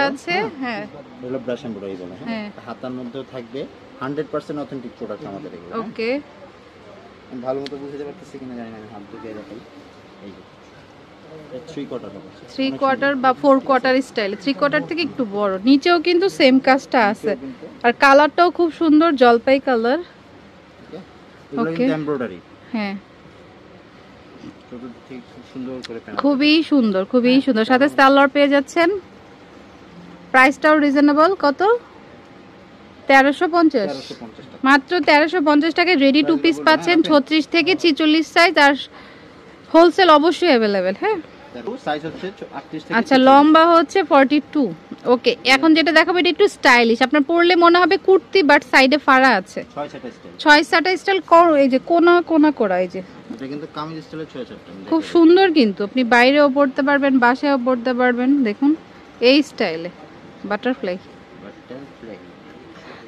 আছে। হ্যাঁ এগুলো ব্রাশ এমব্রয়ডারি বলে। হ্যাঁ হাতার মধ্যেও থাকবে 100% অথেন্টিক প্রোডাক্ট আমাদের এগুলো। ওকে আমি ভালো মতো বুঝতে পারতেছি কিনা জানি না, আমি হাত দিয়ে দেখাই। এই যে 3 কোয়ার্টার হবে, 3 কোয়ার্টার বা 4 কোয়ার্টার স্টাইল। 3 কোয়ার্টার থেকে একটু বড়, নিচেও কিন্তু সেম কাজটা আছে আর কালারটাও খুব সুন্দর জলপাই কালার। ওকে এমব্রয়ডারি। হ্যাঁ সুন্দর করে পেন, খুবই সুন্দর খুবই সুন্দর। সাথে সালোয়ার পেয়ে যাচ্ছেন, প্রাইসটাও রিজনেবল। কত? 1350 মাত্র 1350 টাকায় রেডি টু পিস পাচ্ছেন 36 থেকে 46 সাইজ আর হোলসেল অবশ্যই अवेलेबल। হ্যাঁ সাইজ হচ্ছে 38 থেকে। আচ্ছা লম্বা হচ্ছে 42। ওকে এখন যেটা দেখাবো এটা একটু স্টাইলিশ, আপনার পরলে মনে হবে কুর্তি বাট সাইডে ফাড়া আছে। 6-7টা স্টাইল এই যে কোনা কোনা করা, এই যে এটা কিন্তু কামিজ স্টাইলে 6-7টা খুব সুন্দর, কিন্তু আপনি বাইরেও পরতে পারবেন বাসায়ও পরতে পারবেন। দেখুন এই স্টাইলে বাটারফ্লাই,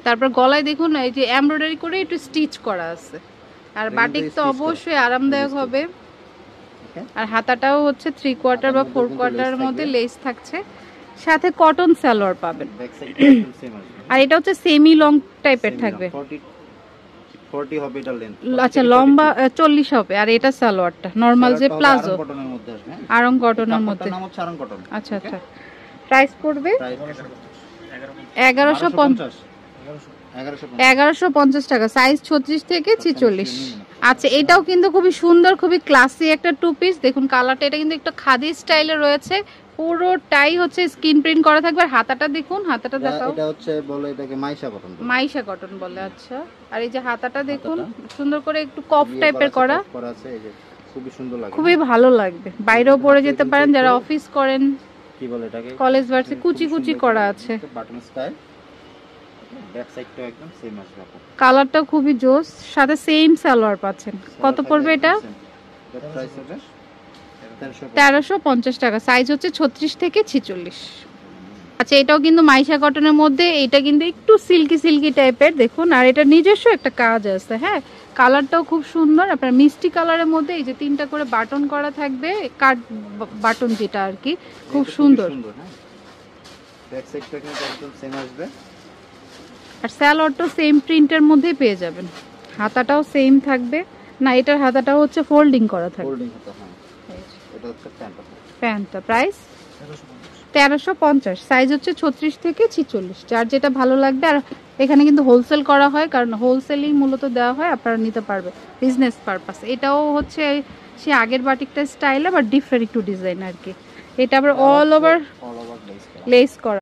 তারপর গলায় দেখুন এই যে এমব্রয়ডারি করে একটু স্টিচ করা আছে আর বাটিক তো অবশ্যই আরামদায়ক হবে। আর হাতাটাও হচ্ছে 3 কোয়ার্টার বা 4 কোয়ার্টারের মধ্যে লেস থাকছে, সাথে কটন সালোয়ার পাবেন। আর এটা হচ্ছে সেমি লং টাইপের থাকবে। 40 হবে এটা লেন্থ। আচ্ছা লম্বা 40 হবে। আর এটা সালোয়ারটা নরমাল যে প্লাজো কটনের মধ্যে আসবে, আরং কটনের মধ্যে। নাম হচ্ছে আরং কটন। আচ্ছা আচ্ছা প্রাইস পড়বে 1150 টাকা, সাইজ 36 থেকে 46। আচ্ছা এটাও কিন্তু খুবই সুন্দর, খুবই ক্লাসি একটা টু পিস। দেখুন কালারটা, এটা কিন্তু একটা খাদি স্টাইলে রয়েছে, পুরোটাই হচ্ছে স্ক্রিন প্রিন্ট করা থাকবে। আর হাতাটা দেখুন, হাতাটা দেখাও। এটা হচ্ছে বলে এটাকে মাইশা কটন বলে। মাইশা কটন বলে। আচ্ছা আর এই যে হাতাটা দেখুন সুন্দর করে একটু কফ টাইপের করা আছে, এই যে খুবই সুন্দর লাগে, খুবই ভালো লাগবে। বাইরেও পরে যেতে পারেন যারা অফিস করেন, কি বলে এটাকে কলেজ ভার্সি, কুচি কুচি করা আছে। বাটন স্টাইল, ব্যাক সাইডটাও একদম সেম আসবে। কালারটা খুবই জোস, সাথে সেম সালোয়ার পাচ্ছেন। কত পড়বে এটা? প্রাইস হবে 1350 টাকা, সাইজ হচ্ছে 36 থেকে 46। আচ্ছা এটাও কিন্তু মাইশা কটনের মধ্যে, এটা কিন্তু একটু সিল্কি সিল্কি টাইপের দেখুন। আর এটা নিজস্ব একটা কাজ আছে। হ্যাঁ কালারটাও খুব সুন্দর, আপনার মিষ্টি কালারের মধ্যে এই যে 3টা করে বাটন করা থাকবে, কাট বাটন যেটা আর কি, খুব সুন্দর। ব্যাক সাইডটা কিন্তু একদম সেম আসবে। আর সালোয়ারটাও সেম প্রিন্টের মধ্যেই পেয়ে যাবেন, হাতাটাও সেম থাকবে। না এটার হাতাটাও হচ্ছে ফোল্ডিং করা থাকবে। ফোল্ডিং হাতা, হ্যাঁ এটা হচ্ছে প্যান্টটা। প্রাইস 1350, সাইজ হচ্ছে 36 থেকে 46, যার যেটা ভালো লাগবে। আর এখানে কিন্তু হোলসেল করা হয়, কারণ হোলসেলিং মূলত দেওয়া হয়, আপনারা নিতে পারবে বিজনেস পারপাস। এটাও হচ্ছে সে আগের বাটিকটা স্টাইলে বাট ডিফারেন্ট একটু ডিজাইন আর কি। এটা আবার অল ওভার লেস করা।